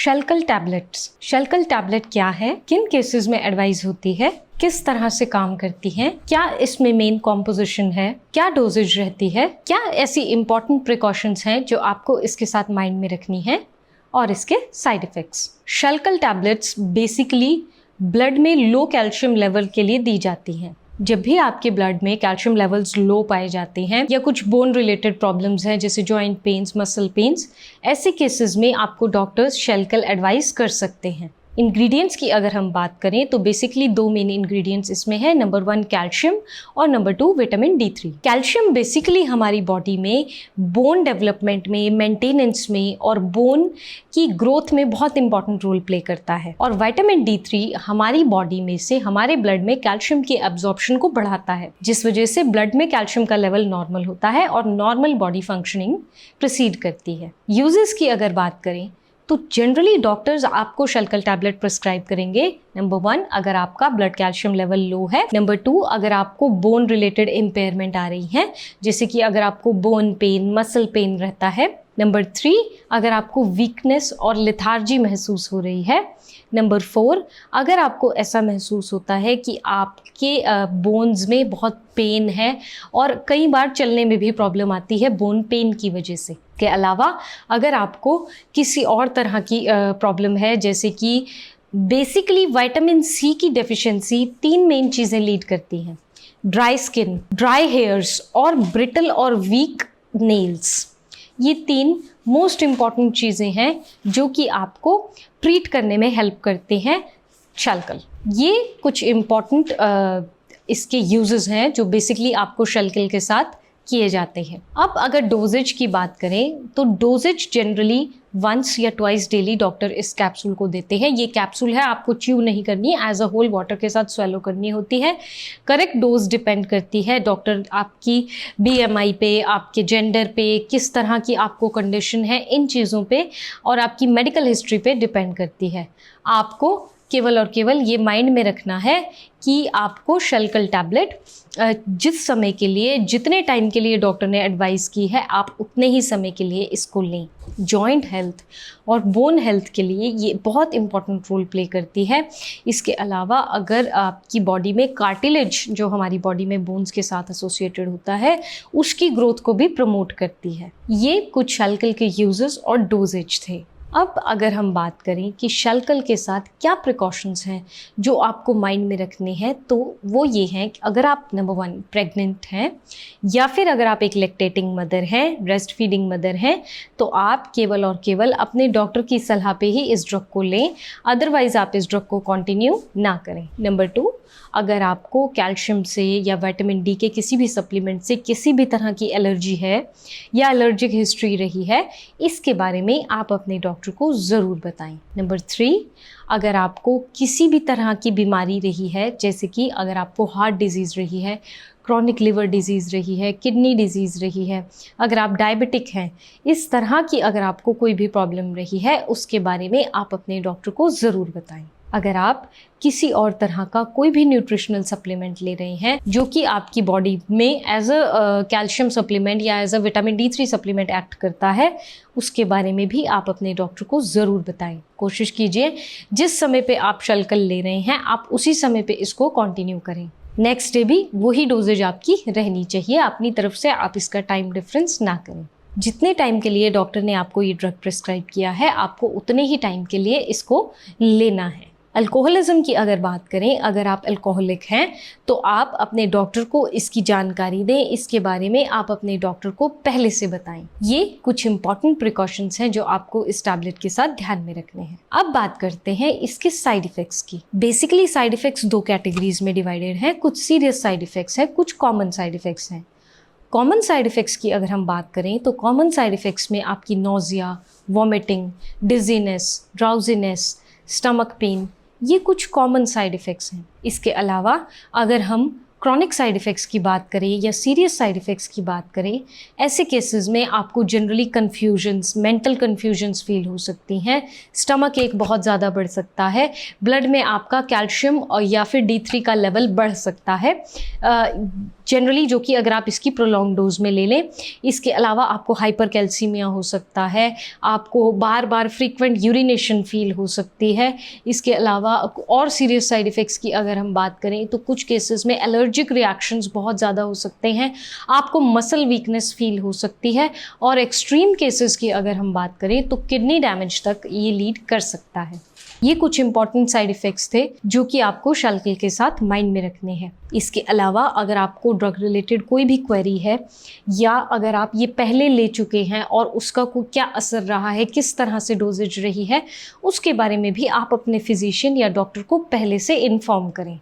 शल्कल tablets. शल्कल tablet क्या है, किन केसेस में एडवाइस होती है, किस तरह से काम करती हैं, क्या इसमें मेन कॉम्पोजिशन है, क्या डोजेज रहती है, क्या ऐसी इंपॉर्टेंट प्रिकॉशंस हैं जो आपको इसके साथ माइंड में रखनी है, और इसके side effects. Shelcal tablets basically blood में लो कैल्शियम लेवल के लिए दी जाती हैं। जब भी आपके ब्लड में कैल्शियम लेवल्स लो पाए जाते हैं या कुछ बोन रिलेटेड प्रॉब्लम्स हैं जैसे जॉइंट पेन्स, मसल पेन्स, ऐसे केसेस में आपको डॉक्टर्स शल्कल एडवाइस कर सकते हैं। इंग्रेडिएंट्स की अगर हम बात करें तो बेसिकली दो मेन इंग्रेडिएंट्स इसमें है, नंबर 1 कैल्शियम और number 2 vitamin D3। Calcium basically हमारी बॉडी में बोन डेवलपमेंट में, मेंटेनेंस में और बोन की ग्रोथ में बहुत इंपॉर्टेंट रोल प्ले करता है, और विटामिन D3 हमारी बॉडी में से हमारे ब्लड में कैल्शियम के एब्जॉर्प्शन को बढ़ाता है, जिस वजह से ब्लड में कैल्शियम का लेवल नॉर्मल होता है और नॉर्मल बॉडी फंक्शनिंग प्रोसीड करती है। यूजेस की अगर बात करें तो जनरली डॉक्टर्स आपको शल्कल टैबलेट प्रिस्क्राइब करेंगे। नंबर 1 अगर आपका ब्लड कैल्शियम लेवल लो है, नंबर 2 अगर आपको बोन रिलेटेड इम्पेयरमेंट आ रही है, जैसे कि अगर आपको बोन पेन, मसल पेन रहता है, नंबर 3 अगर आपको वीकनेस और लेथार्जी महसूस हो रही है, नंबर 4 अगर आपको ऐसा महसूस होता है कि आपके बोन्स में बहुत पेन है और कई बार चलने में भी प्रॉब्लम आती है बोन पेन की वजह से। के अलावा अगर आपको किसी और तरह की प्रॉब्लम है, जैसे कि बेसिकली विटामिन सी की डेफिशिएंसी 3 मेन चीज़ें लीड करती हैं, ड्राई स्किन, ड्राई हेयर्स और ब्रिटल और वीक नेल्स। ये 3 मोस्ट इम्पॉर्टेंट चीज़ें हैं जो कि आपको ट्रीट करने में हेल्प करते हैं शल्कल। ये कुछ इम्पॉर्टेंट इसके यूजेस हैं जो बेसिकली आपको शल्कल के साथ किए जाते हैं। अब अगर डोजेज की बात करें तो डोजेज जनरली वंस या ट्वाइस डेली डॉक्टर इस कैप्सूल को देते हैं। ये कैप्सूल है, आपको च्यू नहीं करनी है, एज अ होल वाटर के साथ स्वेलो करनी होती है। करेक्ट डोज डिपेंड करती है डॉक्टर आपकी BMI पे, आपके जेंडर पे, किस तरह की आपको कंडीशन है, इन चीज़ों पे और आपकी मेडिकल हिस्ट्री पे डिपेंड करती है। आपको केवल और केवल ये माइंड में रखना है कि आपको शल्कल टैबलेट जिस समय के लिए, जितने टाइम के लिए डॉक्टर ने एडवाइस की है, आप उतने ही समय के लिए इसको लें। जॉइंट हेल्थ और बोन हेल्थ के लिए ये बहुत इंपॉर्टेंट रोल प्ले करती है। इसके अलावा अगर आपकी बॉडी में कार्टिलेज, जो हमारी बॉडी में बोन्स के साथ एसोसिएटेड होता है, उसकी ग्रोथ को भी प्रमोट करती है। ये कुछ शल्कल के यूजेस और डोजेज थे। अब अगर हम बात करें कि शल्कल के साथ क्या प्रिकॉशंस हैं जो आपको माइंड में रखने हैं, तो वो ये हैं कि अगर आप नंबर 1 प्रेग्नेंट हैं या फिर अगर आप एक लैक्टेटिंग मदर हैं, ब्रेस्ट फीडिंग मदर हैं, तो आप केवल और केवल अपने डॉक्टर की सलाह पे ही इस ड्रग को लें, अदरवाइज़ आप इस ड्रग को कंटिन्यू ना करें। नंबर 2 अगर आपको कैल्शियम से या विटामिन D के किसी भी सप्लीमेंट से किसी भी तरह की एलर्जी है या एलर्जिक हिस्ट्री रही है, इसके बारे में आप अपने डॉक्टर को ज़रूर बताएं। नंबर 3 अगर आपको किसी भी तरह की बीमारी रही है, जैसे कि अगर आपको हार्ट डिजीज़ रही है, क्रॉनिक लिवर डिजीज़ रही है, किडनी डिजीज़ रही है, अगर आप डायबिटिक हैं, इस तरह की अगर आपको कोई भी प्रॉब्लम रही है, उसके बारे में आप अपने डॉक्टर को ज़रूर बताएं। अगर आप किसी और तरह का कोई भी न्यूट्रिशनल सप्लीमेंट ले रहे हैं जो कि आपकी बॉडी में एज अ कैल्शियम सप्लीमेंट या as a vitamin D3 supplement act करता है, उसके बारे में भी आप अपने डॉक्टर को ज़रूर बताएं। कोशिश कीजिए जिस समय पे आप शल्कल ले रहे हैं, आप उसी समय पे इसको कंटिन्यू करें। नेक्स्ट डे भी वही डोजेज आपकी रहनी चाहिए। अपनी तरफ से आप इसका टाइम डिफरेंस ना करें। जितने टाइम के लिए डॉक्टर ने आपको ये ड्रग प्रिस्क्राइब किया है, आपको उतने ही टाइम के लिए इसको लेना है। अल्कोहलिज्म की अगर बात करें, अगर आप अल्कोहलिक हैं तो आप अपने डॉक्टर को इसकी जानकारी दें, इसके बारे में आप अपने डॉक्टर को पहले से बताएं। ये कुछ इंपॉर्टेंट प्रिकॉशंस हैं जो आपको इस टैबलेट के साथ ध्यान में रखने हैं। अब बात करते हैं इसके साइड इफ़ेक्ट्स की। बेसिकली साइड इफ़ेक्ट्स 2 कैटेगरीज में डिवाइडेड हैं, कुछ सीरियस साइड इफ़ेक्ट्स हैं, कुछ कॉमन साइड इफ़ेक्ट्स हैं। कॉमन साइड इफ़ेक्ट्स की अगर हम बात करें तो कॉमन साइड इफ़ेक्ट्स में आपकी nausea, vomiting, dizziness, drowsiness, stomach pain, ये कुछ कॉमन साइड इफ़ेक्ट्स हैं। इसके अलावा अगर हम क्रॉनिक साइड इफ़ेक्ट्स की बात करें या सीरियस साइड इफ़ेक्ट्स की बात करें, ऐसे केसेस में आपको generally confusions, mental confusions feel हो सकती हैं, स्टमक एक बहुत ज़्यादा बढ़ सकता है, ब्लड में आपका कैल्शियम और या फिर D3 का लेवल बढ़ सकता है जनरली, जो कि अगर आप इसकी प्रोलॉन्ग डोज में ले लें। इसके अलावा आपको हाइपर कैल्सीमिया हो सकता है, आपको बार बार फ्रीक्वेंट यूरिनेशन फील हो सकती है। इसके अलावा और सीरियस साइड इफ़ेक्ट्स की अगर हम बात करें तो कुछ केसेस में एलर्जिक रिएक्शंस बहुत ज़्यादा हो सकते हैं, आपको मसल वीकनेस फील हो सकती है, और एक्सट्रीम केसेस की अगर हम बात करें तो किडनी डैमेज तक ये लीड कर सकता है। ये कुछ इंपॉर्टेंट साइड इफ़ेक्ट्स थे जो कि आपको शल्कल के साथ माइंड में रखने हैं। इसके अलावा अगर आपको ड्रग रिलेटेड कोई भी क्वेरी है, या अगर आप ये पहले ले चुके हैं और उसका क्या असर रहा है, किस तरह से डोजेज रही है, उसके बारे में भी आप अपने फिजिशियन या डॉक्टर को पहले से इन्फॉर्म करें।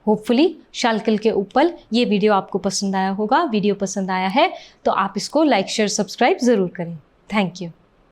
होपफुली शल्कल के ऊपर ये वीडियो आपको पसंद आया होगा। वीडियो पसंद आया है तो आप इसको लाइक, शेयर, सब्सक्राइब ज़रूर करें। Thank you.